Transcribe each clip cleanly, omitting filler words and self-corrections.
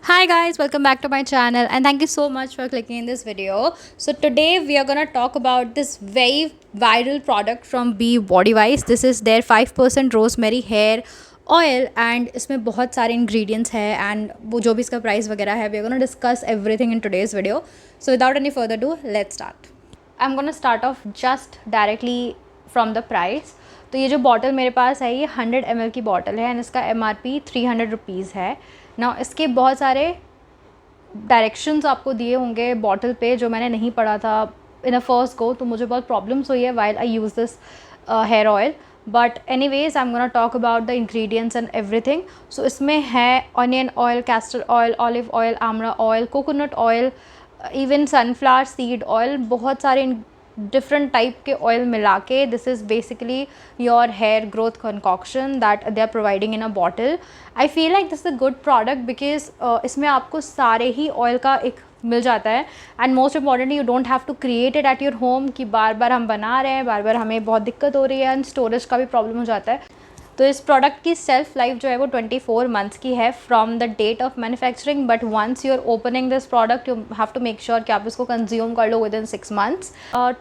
Hi guys, welcome back to my channel and thank you so much for clicking in this video. So today we are gonna talk about this very viral product from Be Body Wise. This is their 5% rosemary hair oil and इसमें बहुत सारे ingredients है and वो जो भी इसका price वगैरह है we are gonna discuss everything in today's video. So without any further ado, let's start. I'm gonna start off just directly from the price. तो ये जो बॉटल मेरे पास है ये 100 ml की बॉटल है एंड इसका MRP 300 रुपीज़ है ना. इसके बहुत सारे डायरेक्शंस आपको दिए होंगे बॉटल पे जो मैंने नहीं पढ़ा था इन अ फर्स्ट गो, तो मुझे बहुत प्रॉब्लम्स हुई है while I use this hair oil. But any ways I am gonna talk about the ingredients and everything. So इसमें है onion oil, castor oil, olive oil, amla oil, coconut oil, even sunflower seed oil, बहुत सारे different type के oil मिला के this is basically your hair growth concoction that they are providing in a bottle. I feel like this is a good product because इसमें आपको सारे ही oil का एक मिल जाता है and most importantly you don't have to create it at your home कि बार बार हम बना रहे हैं, बार बार हमें बहुत दिक्कत हो रही है एंड स्टोरेज का भी प्रॉब्लम हो जाता है. तो इस प्रोडक्ट की सेल्फ लाइफ जो है वो 24 मंथ्स की है from the date of manufacturing. But once you are opening this product you have to make sure कि आप इसको कंज्यूम कर लो within 6 months.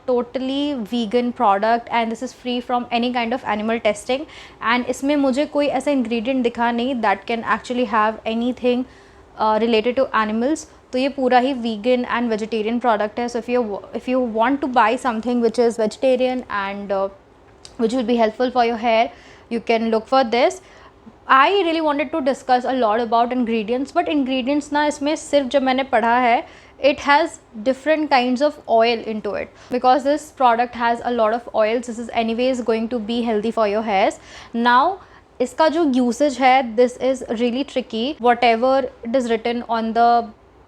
Totally vegan product and this is free from any kind of animal testing and इसमें मुझे कोई ऐसा ingredient दिखा नहीं that can actually have anything related to animals. तो ये पूरा ही वीगन एंड वेजिटेरियन प्रोडक्ट है. सो if you want to buy something which is vegetarian and which will be helpful for your hair, you can look for this. I really wanted to discuss a lot about ingredients, but ingredients ना इसमें सिर्फ जब मैंने पढ़ा है it has different kinds of oil into it. Because this product has a lot of oils, this is anyways going to be healthy for your hairs. Now इसका जो usage है this is really tricky. Whatever it is written on the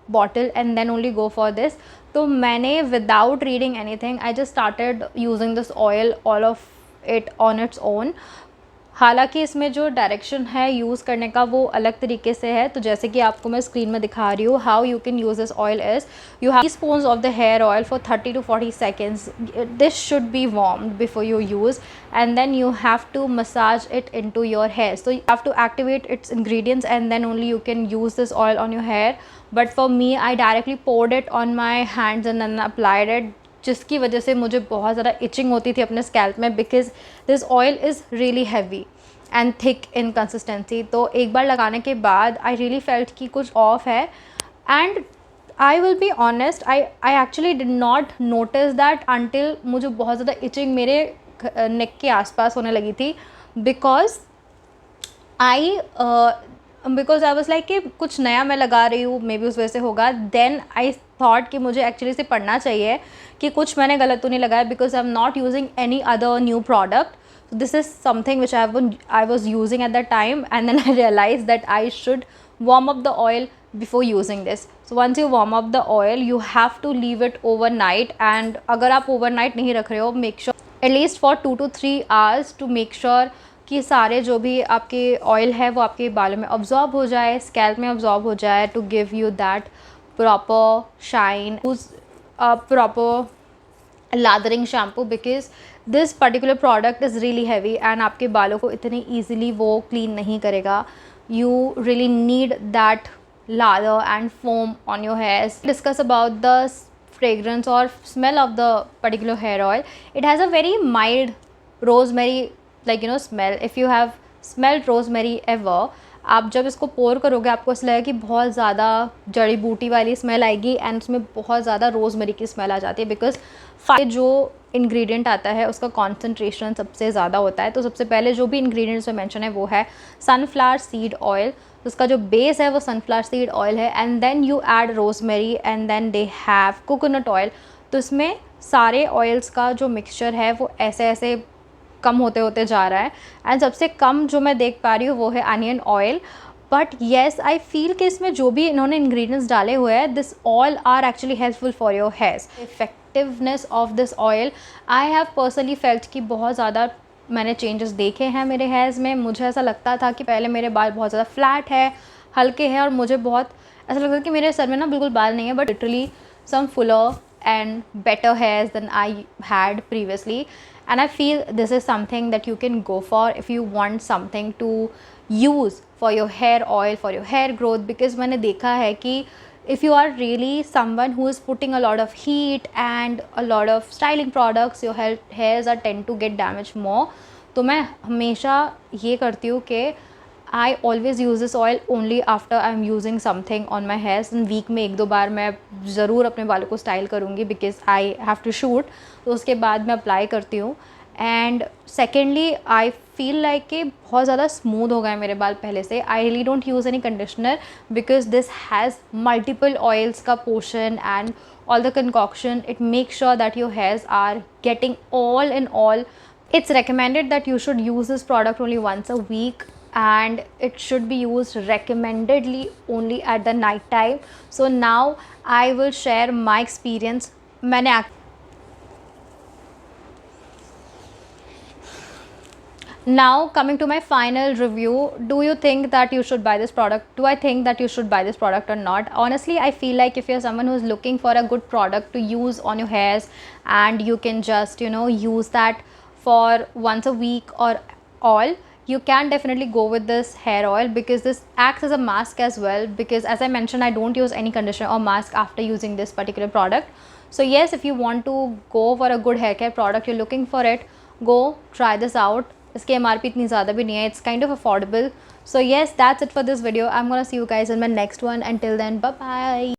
bottle and then only go for this. तो मैंने without reading anything I just started using this oil all of it on its own. हालांकि इसमें जो direction है use करने का वो अलग तरीके से है. तो जैसे कि आपको मैं स्क्रीन में दिखा रही हूँ how you can use this oil is you have spoons of the hair oil for 30 to 40 seconds. This should be warmed before you use and then you have to massage it into your hair. So you have to activate its ingredients and then only you can use this oil on your hair. But for me I directly poured it on my hands and then applied it, जिसकी वजह से मुझे बहुत ज़्यादा etching होती थी अपने scalp में because this oil is really heavy and thick in consistency. तो एक बार लगाने के बाद आई रियली फेल्ट कि कुछ ऑफ है and I will be honest I actually did not notice that until मुझे बहुत ज़्यादा इचिंग मेरे नेक के आसपास होने लगी थी बिकॉज आई वॉज लाइक कि कुछ नया मैं लगा रही हूँ मे बी उस वजह से होगा. देन आई थॉट कि मुझे एक्चुअली इसे पढ़ना चाहिए कि कुछ मैंने गलत तो नहीं लगाया because I am not using any other new product. This is something which I was using at the time and then I realise that I should warm up the oil before using this. So once you warm up the oil you have to leave it overnight and अगर आप overnight नहीं रख रहे हो make sure at least for 2 to 3 hours to make sure कि सारे जो भी आपके ऑयल है वो आपके बालों में अब्जॉर्ब हो जाए, स्कैल्प में अब्जॉर्ब हो जाए to give you that proper shine. Proper lathering shampoo because this particular product is really heavy and आपके बालों को इतनी ईजिली वो क्लीन नहीं करेगा. You really need that lather and foam on your hairs. Discuss about the fragrance or smell of the particular hair oil. It has a very mild rosemary smell. If you have smelled rosemary ever, आप जब इसको पोर करोगे आपको ऐसा लगेगा कि बहुत ज़्यादा जड़ी बूटी वाली स्मेल आएगी एंड उसमें बहुत ज़्यादा रोज़मेरी की स्मेल आ जाती है बिकॉज जो इंग्रेडिएंट आता है उसका कॉन्सेंट्रेशन सबसे ज़्यादा होता है. तो सबसे पहले जो भी इंग्रेडिएंट्स में मेंशन है वो है सनफ्लावर सीड ऑयल. तो उसका जो बेस है वो सनफ्लावर सीड ऑयल है and then you add rosemary and then they have coconut oil. तो इसमें सारे ऑयल्स का जो मिक्सचर है वो ऐसे ऐसे कम होते होते जा रहा है एंड सबसे कम जो मैं देख पा रही हूँ वो है onion oil. But yes I feel कि इसमें जो भी इन्होंने इंग्रेडिएंट्स डाले हुए हैं this oil are actually helpful for your hairs. Effectiveness of this oil I have personally felt कि बहुत ज़्यादा मैंने चेंजेस देखे हैं मेरे हेयर्स में. मुझे ऐसा लगता था कि पहले मेरे बाल बहुत ज़्यादा फ्लैट है, हल्के हैं और मुझे बहुत ऐसा लगता था कि मेरे सर में ना बिल्कुल बाल नहीं है but literally some fuller and better hairs than I had previously. And I feel this is something that you can go for if you want something to use for your hair oil, for your hair growth, because मैंने देखा है कि if you are really someone who is putting a lot of heat and a lot of styling products, your hairs are tend to get damaged more. तो मैं हमेशा ये करती हूँ कि I always use this oil only after I'm using something on my hairs. and week में एक दो बार मैं ज़रूर अपने बालों को स्टाइल करूँगी because I have to shoot. तो उसके बाद मैं अप्लाई करती हूँ. And secondly I feel like कि बहुत ज़्यादा स्मूथ हो गए मेरे बाल पहले से. I really don't use any conditioner because this has multiple oils का portion and all the concoction. It makes sure that your hairs are getting all in all. It's recommended that you should use this product only once a week, and it should be used recommendedly only at the night time. So now I will share my experience. मैंने Now coming to my final review, do you think that you should buy this product? Do I think that you should buy this product or not? Honestly, I feel like if you're someone who's looking for a good product to use on your hairs and you can just use that for once a week or all, you can definitely go with this hair oil because this acts as a mask as well, because as I mentioned, I don't use any conditioner or mask after using this particular product. So yes, if you want to go for a good hair care product, you're looking for it, go try this out. इसकी MRP इतनी ज़्यादा भी नहीं है. It's kind of affordable. So yes, that's it for this video. I'm gonna see you guys in my next one. Until then, bye bye.